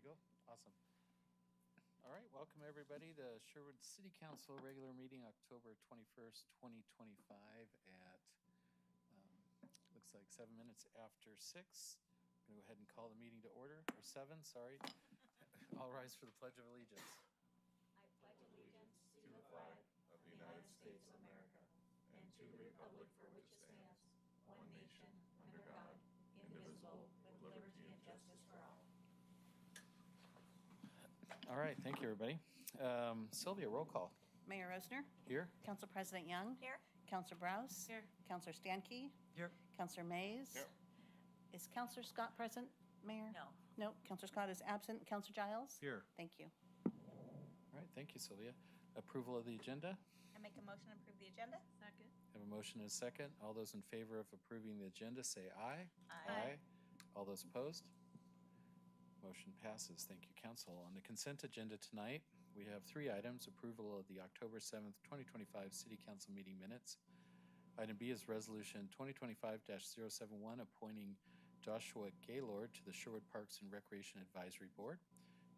you go. Awesome. All right, welcome everybody to Sherwood City Council regular meeting, October 21st, 2025 at, looks like 7 minutes after 6. I'm going to go ahead and call the meeting to order, or 7, sorry. All rise for the Pledge of Allegiance. I pledge allegiance to the flag of the United States of America and to the republic for which it stands, one nation, under God, indivisible, with liberty and justice for all. All right, thank you, everybody. Sylvia, roll call. Mayor Rosner? Here. Council President Young? Here. Councilor Browse? Here. Councilor Stankey? Here. Councilor Mays? Here. Is Councilor Scott present, Mayor? No. No, Councilor Scott is absent. Councilor Giles? Here. Thank you. All right, thank you, Sylvia. Approval of the agenda. I make a motion to approve the agenda. Second. Have a motion and a second. All those in favor of approving the agenda say aye. Aye. All those opposed? Motion passes. Thank you, Council. On the consent agenda tonight, we have 3 items. Approval of the October 7th, 2025 City Council meeting minutes. Item B is Resolution 2025-071, appointing Joshua Gaylord to the Sherwood Parks and Recreation Advisory Board.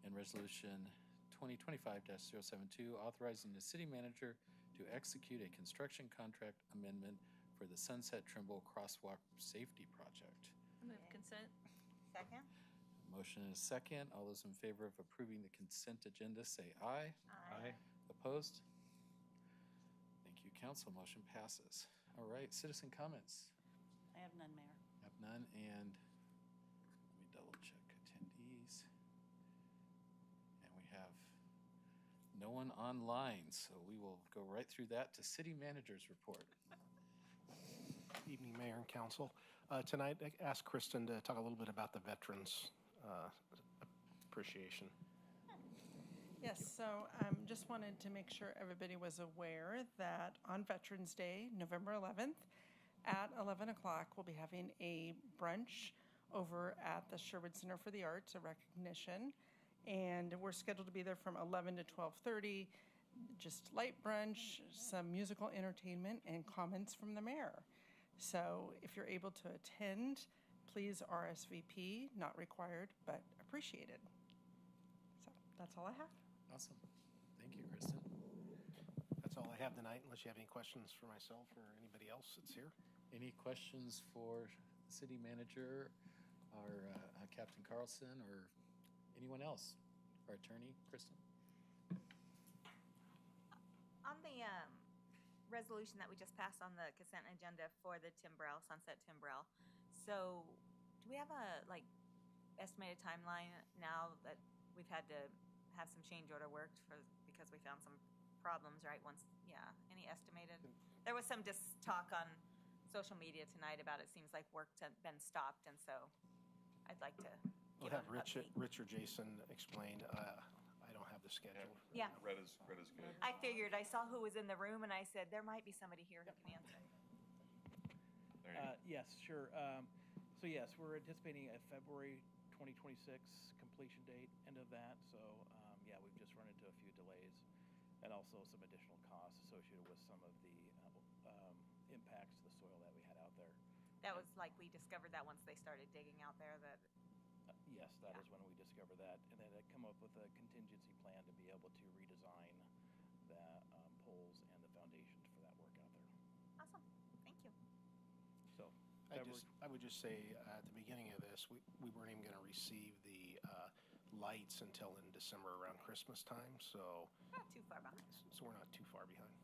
And Resolution 2025-072, authorizing the city manager to execute a construction contract amendment for the Sunset Trimble Crosswalk Safety Project. Move consent. Second. Motion and a second. All those in favor of approving the consent agenda say aye. Aye. Opposed? Thank you, Council. Motion passes. All right, citizen comments. I have none, Mayor. Have none, and let me double check attendees. And we have no one online, so we will go right through that to City Manager's report. Evening, Mayor and Council. Tonight, I asked Kristen to talk a little bit about the veterans appreciation. Yes, so just wanted to make sure everybody was aware that on Veterans Day, November 11th, at 11 o'clock, we'll be having a brunch over at the Sherwood Center for the Arts, a recognition. And we're scheduled to be there from 11 to 12:30, just light brunch, some musical entertainment, and comments from the mayor. So if you're able to attend, please RSVP, not required, but appreciated. So that's all I have. Awesome. Thank you, Kristen. That's all I have tonight, unless you have any questions for myself or anybody else that's here. Any questions for City Manager or Captain Carlson or anyone else? Our attorney, Kristen? On the resolution that we just passed on the consent agenda for the Timbrell, Sunset Timbrell, so do we have a estimated timeline now that we've had to have some change order worked because we found some problems, right? Any estimated? There was some talk on social media tonight about it seems like work had been stopped, and so I'd like to We'll have Rich or Jason explain. I don't have the schedule. Yeah. Red is good. I figured. I saw who was in the room, and I said, there might be somebody here who can answer. There you go. Yes, sure. So yes, we're anticipating a February 2026 completion date, end of that. So yeah, we've just run into a few delays and also some additional costs associated with some of the impacts to the soil that we had out there. That was like we discovered that once they started digging out there that. Yes, that is when we discovered that, and then I come up with a contingency plan to be able to redesign the poles and the foundations for that work out there. Awesome. Thank you. So I would just say at the beginning of this, we weren't even going to receive the lights until in December around Christmas time. So Not too far behind. So we're not too far behind.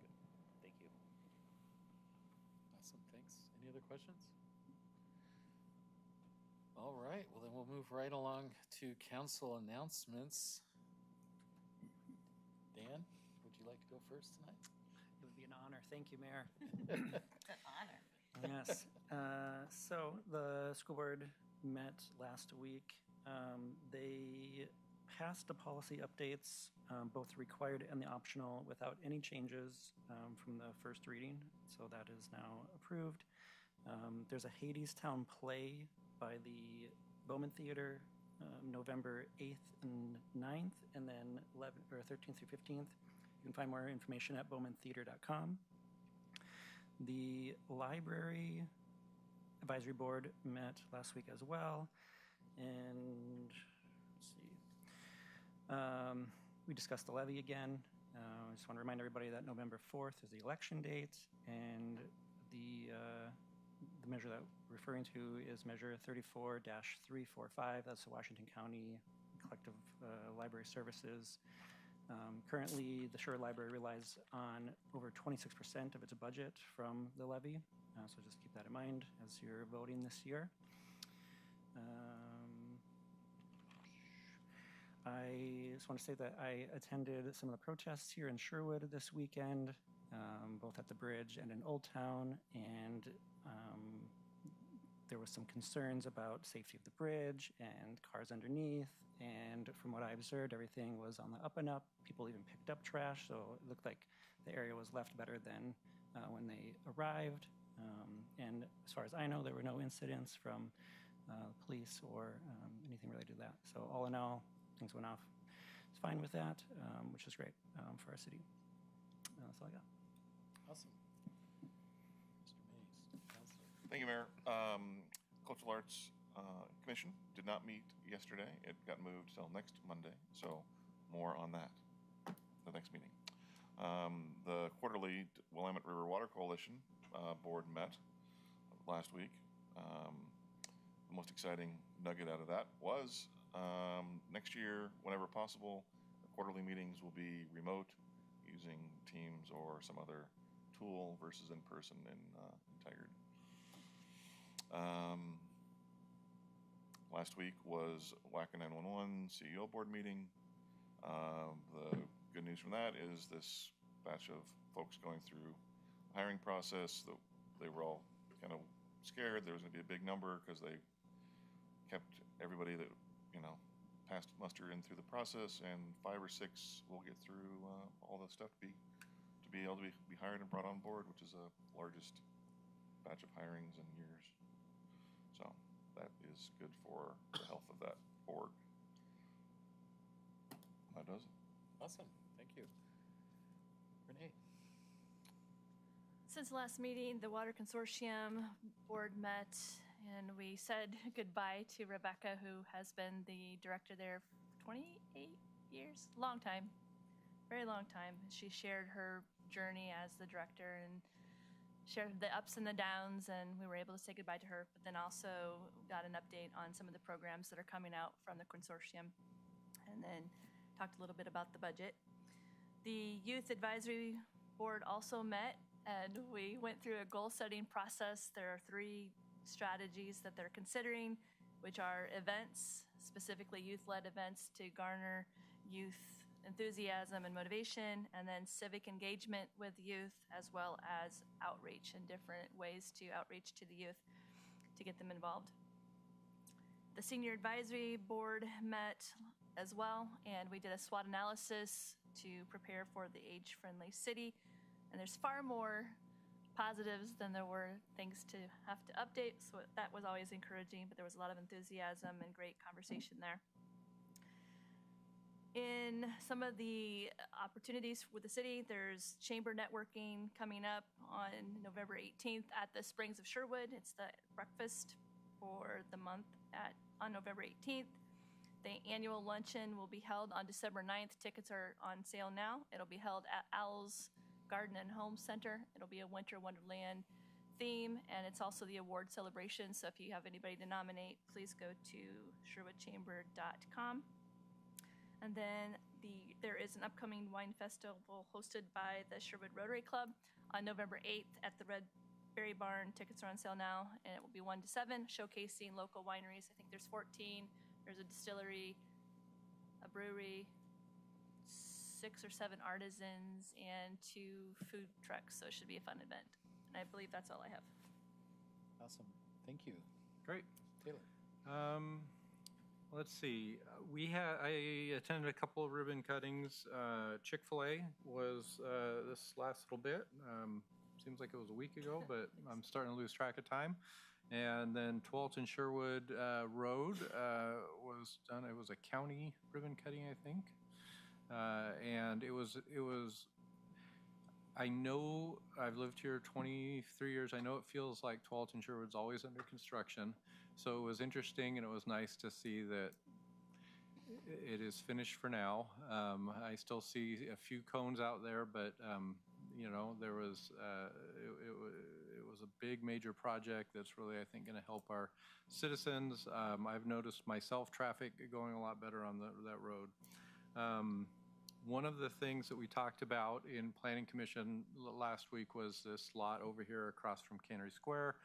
Good. Thank you. Awesome, thanks. Any other questions? All right, well then we'll move right along to council announcements. Dan, would you like to go first tonight? It would be an honor. Thank you, Mayor. It's an honor. Yes. So the school board met last week. They passed the policy updates, both the required and the optional, without any changes from the first reading. So that is now approved. There's a Hadestown play by the Bowman Theater, November 8th and 9th, and then 13th through 15th. You can find more information at bowmantheater.com. The library advisory board met last week as well, and We discussed the levy again. I just want to remind everybody that November 4th is the election date, and the measure that we're referring to is Measure 34-345. That's the Washington County Collective Library Services. Currently, the Sherwood Library relies on over 26% of its budget from the levy, so just keep that in mind as you're voting this year. I just want to say that I attended some of the protests here in Sherwood this weekend, both at the bridge and in Old Town, and there was some concerns about safety of the bridge and cars underneath, and from what I observed, everything was on the up and up. People even picked up trash, so it looked like the area was left better than when they arrived. And as far as I know, there were no incidents from police or anything related to that. So all in all, things went off. It's fine with that, which is great for our city. That's all I got. Awesome. Mr. Mays, Counselor. Thank you, Mayor. Cultural Arts Commission did not meet yesterday. It got moved till next Monday, so more on that, the next meeting. The quarterly Willamette River Water Coalition board met last week. The most exciting nugget out of that was next year, whenever possible, the quarterly meetings will be remote using Teams or some other tool versus in person in Tigard. Last week was WACA 911 CEO board meeting. The good news from that is this batch of folks going through the hiring process, they were all kind of scared there was going to be a big number because they kept everybody that, you know, passed muster in through the process, and 5 or 6 will get through all the stuff to be able to be hired and brought on board, which is the largest batch of hirings in years. So that is good for the health of that org. That does it. Awesome. Thank you. Renee. Since the last meeting, the Water Consortium board met, and we said goodbye to Rebecca, who has been the director there for 28 years. Long time. Very long time. She shared her journey as the director and shared the ups and the downs, and we were able to say goodbye to her, but then also got an update on some of the programs that are coming out from the consortium, and then talked a little bit about the budget. The Youth Advisory Board also met, and we went through a goal-setting process. There are 3 strategies that they're considering, which are events, specifically youth-led events to garner youth enthusiasm and motivation, and then civic engagement with youth, as well as outreach and different ways to outreach to the youth to get them involved. The Senior Advisory Board met as well, and we did a SWOT analysis to prepare for the age-friendly city, and there's far more positives than there were things to have to update, so that was always encouraging, but there was a lot of enthusiasm and great conversation there. In some of the opportunities with the city, there's chamber networking coming up on November 18th at the Springs of Sherwood. It's the breakfast for the month on November 18th. The annual luncheon will be held on December 9th. Tickets are on sale now. It'll be held at Owl's Garden and Home Center. It'll be a Winter Wonderland theme, and it's also the award celebration. So if you have anybody to nominate, please go to sherwoodchamber.com. And then there is an upcoming wine festival hosted by the Sherwood Rotary Club on November 8th at the Red Berry Barn. Tickets are on sale now, and it will be 1 to 7, showcasing local wineries. I think there's 14. There's a distillery, a brewery, 6 or 7 artisans, and 2 food trucks. So it should be a fun event. And I believe that's all I have. Awesome. Thank you. Great. Taylor. Let's see. I attended a couple of ribbon cuttings. Chick-fil-A was this last little bit. Seems like it was a week ago, but I'm starting to lose track of time. And then 12th and Sherwood Road was done. It was a county ribbon cutting, I think. And it was. I know I've lived here 23 years. I know it feels like 12th and Sherwood's always under construction. So it was interesting, and it was nice to see that it is finished for now. I still see a few cones out there, but you know, there was it was a big major project that's really, I think, going to help our citizens. I've noticed myself traffic going a lot better on that road. One of the things that we talked about in Planning Commission last week was this lot over here across from Cannery Square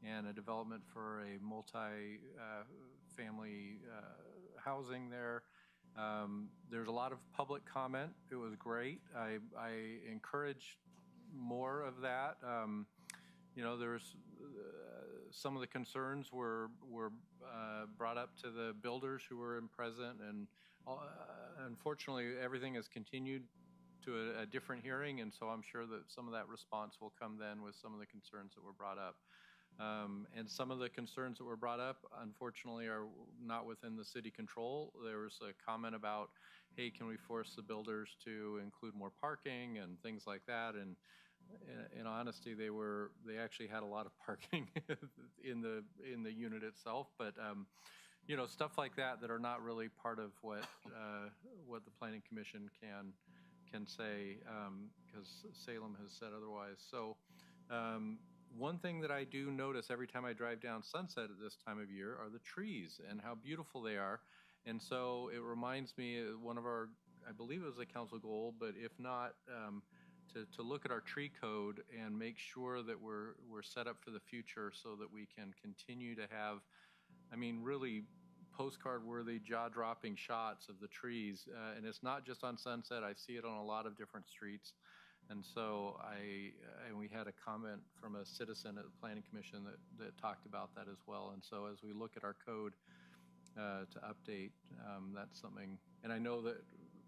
and a development for a multi-family housing there. There's a lot of public comment. It was great. I encourage more of that. You know, there's some of the concerns were brought up to the builders who were present, and unfortunately, everything has continued to a different hearing, and so I'm sure that some of that response will come then with some of the concerns that were brought up. And some of the concerns that were brought up, unfortunately, are not within the city control. There was a comment about, hey, can we force the builders to include more parking and things like that? And in honesty, they actually had a lot of parking in the unit itself, but you know, stuff like that are not really part of what the Planning Commission can say, because Salem has said otherwise. So one thing that I do notice every time I drive down Sunset at this time of year are the trees and how beautiful they are. And so it reminds me of one of our, I believe it was a council goal, but if not, to look at our tree code and make sure that we're set up for the future so that we can continue to have, I mean, really postcard-worthy, jaw-dropping shots of the trees. And it's not just on Sunset. I see it on a lot of different streets. And so and we had a comment from a citizen at the Planning Commission that talked about that as well. And so as we look at our code to update, that's something. And I know that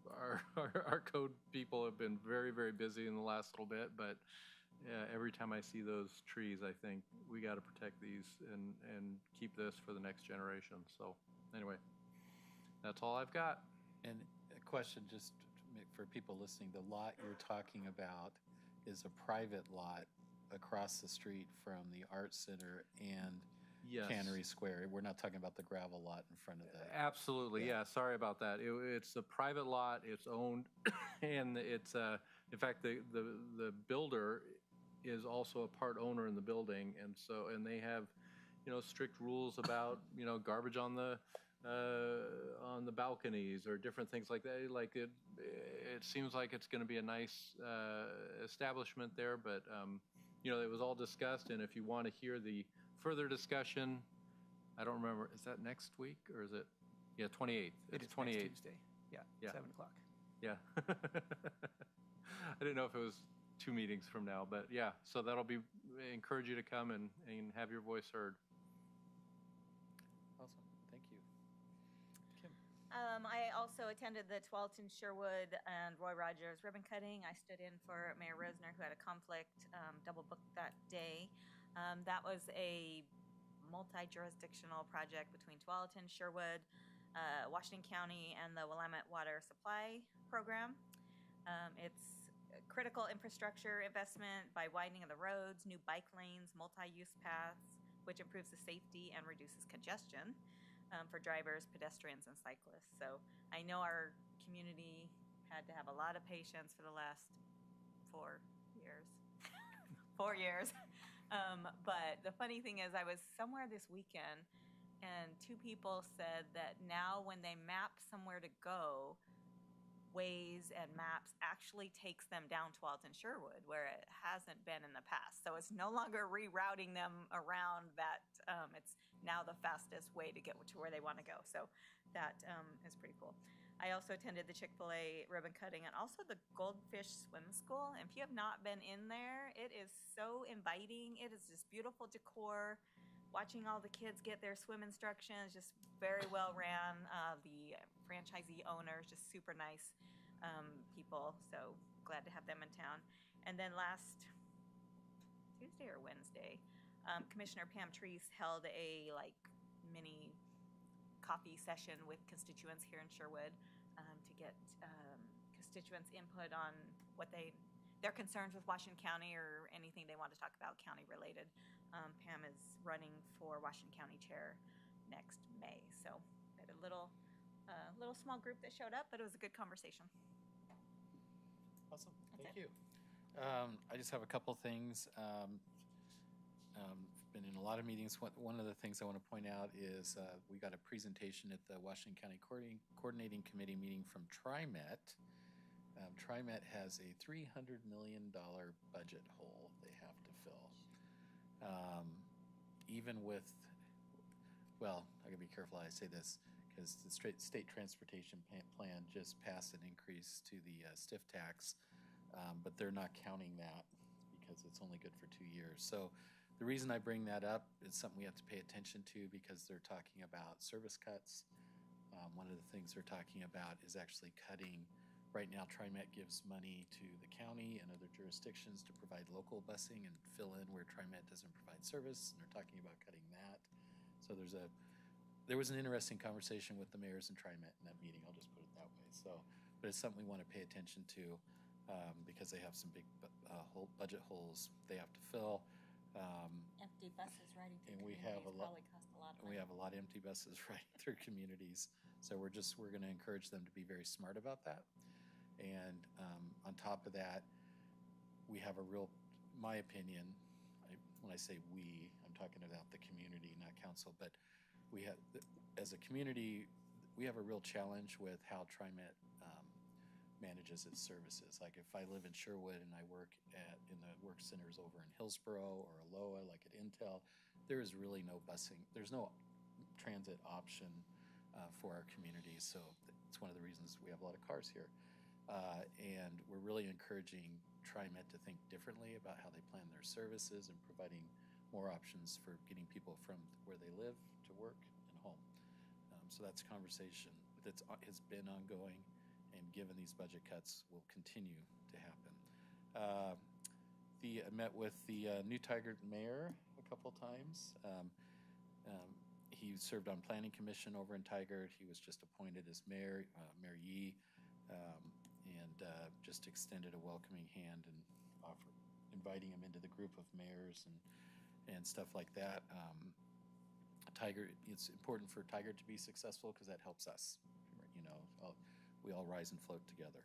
our code people have been very, very busy in the last little bit, but every time I see those trees, I think we got to protect these and keep this for the next generation. So anyway, that's all I've got. And a question just for people listening, the lot you're talking about is a private lot across the street from the Art Center and Yes. Cannery Square. We're not talking about the gravel lot in front of that. Absolutely, yeah. Sorry about that. It's a private lot. It's owned, and it's in fact the builder is also a part owner in the building, and they have, you know, strict rules about, you know, garbage on the balconies or different things like that. Like it seems like it's going to be a nice establishment there, but you know, it was all discussed, and if you want to hear the further discussion, I don't remember, is that next week or is it? Yeah, 28th. It's 28th. Tuesday. Yeah, 7 o'clock. Yeah. I didn't know if it was 2 meetings from now, but yeah, so that'll be, encourage you to come and have your voice heard. Awesome, thank you. Kim? I also attended the Tualatin, Sherwood, and Roy Rogers ribbon cutting. I stood in for Mayor Rosner, who had a conflict, double booked that day. That was a multi-jurisdictional project between Tualatin, Sherwood, Washington County, and the Willamette Water Supply Program. It's a critical infrastructure investment by widening of the roads, new bike lanes, multi-use paths, which improves the safety and reduces congestion for drivers, pedestrians, and cyclists. So I know our community had to have a lot of patience for the last 4 years. 4 years. But the funny thing is, I was somewhere this weekend, and 2 people said that now when they map somewhere to go, Waze and Maps actually takes them down Tualatin, Sherwood, where it hasn't been in the past. So it's no longer rerouting them around that. It's now the fastest way to get to where they want to go. So that is pretty cool. I also attended the Chick-fil-A ribbon cutting and also the Goldfish Swim School. And if you have not been in there, it is so inviting. It is just beautiful decor. Watching all the kids get their swim instructions, just very well ran. The franchisee owners, just super nice people. So glad to have them in town. And then last Tuesday or Wednesday, Commissioner Pam Treese held a mini coffee session with constituents here in Sherwood to get constituents' input on what their concerns with Washington County or anything they want to talk about county related. Pam is running for Washington County Chair next May, so we had a little little small group that showed up, but it was a good conversation. Awesome, That's thank you. I just have a couple things. Been in a lot of meetings. One of the things I want to point out is we got a presentation at the Washington County Coordinating Committee meeting from TriMet. TriMet has a $300 million budget hole they have to fill. Even with, well, I gotta be careful how I say this, because the state transportation plan just passed an increase to the stiff tax, but they're not counting that because it's only good for 2 years. So the reason I bring that up is something we have to pay attention to because they're talking about service cuts. One of the things they're talking about is actually cutting. Right now, TriMet gives money to the county and other jurisdictions to provide local busing and fill in where TriMet doesn't provide service, and they're talking about cutting that. So there was an interesting conversation with the mayors and TriMet in that meeting. I'll just put it that way. So, but it's something we want to pay attention to because they have some big budget holes they have to fill. Empty buses riding through And we communities have a lot. probably cost a lot of We money. have a lot of empty buses riding through communities. So we're going to encourage them to be very smart about that. And on top of that, we have a real, my opinion, when I say we, I'm talking about the community, not council, but we have, as a community, we have a real challenge with how TriMet manages its services. Like if I live in Sherwood and I work in the work centers over in Hillsboro or Aloha, like at Intel, there is really no busing. There's no transit option for our community. So it's one of the reasons we have a lot of cars here. And we're really encouraging TriMet to think differently about how they plan their services and providing more options for getting people from where they live to work and home. So that's a conversation that has been ongoing, and given these budget cuts, will continue to happen. I met with the new Tigard mayor a couple times. He served on Planning Commission over in Tigard. He was just appointed as mayor, Mayor Yee, and just extended a welcoming hand and inviting him into the group of mayors and stuff like that. It's important for Tigard to be successful because that helps us. You know, we all rise and float together.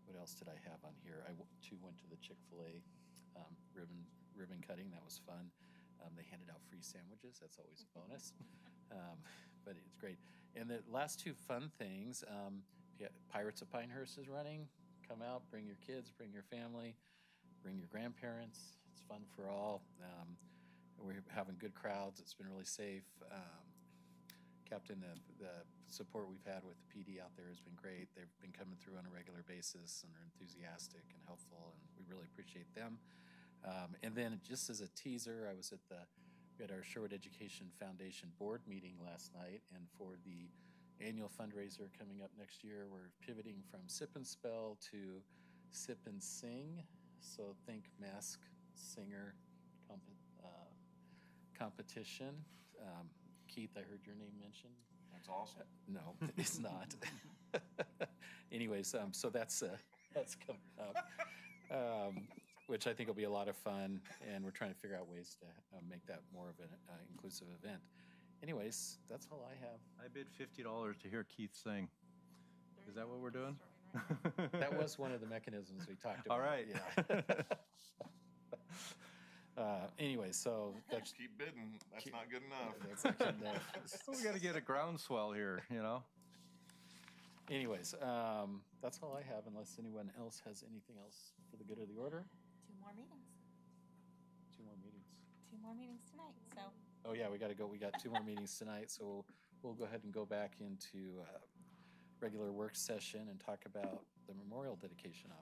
What else did I have on here? I too went to the Chick-fil-A ribbon cutting. That was fun. They handed out free sandwiches. That's always a bonus. But it's great. And the last two fun things, Pirates of Pinehurst is running. Come out, bring your kids, bring your family, bring your grandparents. It's fun for all. We're having good crowds. It's been really safe. Captain, the support we've had with the PD out there has been great. They've been coming through on a regular basis and are enthusiastic and helpful, and we really appreciate them. And then just as a teaser, we had our Sherwood Education Foundation board meeting last night, and for the annual fundraiser coming up next year, we're pivoting from Sip and Spell to Sip and Sing. So think mask singer competition. Keith, I heard your name mentioned. That's awesome. No, it's not. Anyways, so that's coming up, which I think will be a lot of fun, and we're trying to figure out ways to make that more of an inclusive event. Anyways, that's all I have. I bid $50 to hear Keith sing. Is that what we're doing? That was one of the mechanisms we talked about. All right. Yeah. Anyway, so that's Keep bidding. That's not good enough. That's not good enough. We got to get a groundswell here, you know? Anyways, that's all I have, unless anyone else has anything else for the good of the order. 2 more meetings. 2 more meetings. 2 more meetings tonight. So Oh yeah, we got to go. We got 2 more meetings tonight, so we'll go ahead and go back into regular work session and talk about the memorial dedication.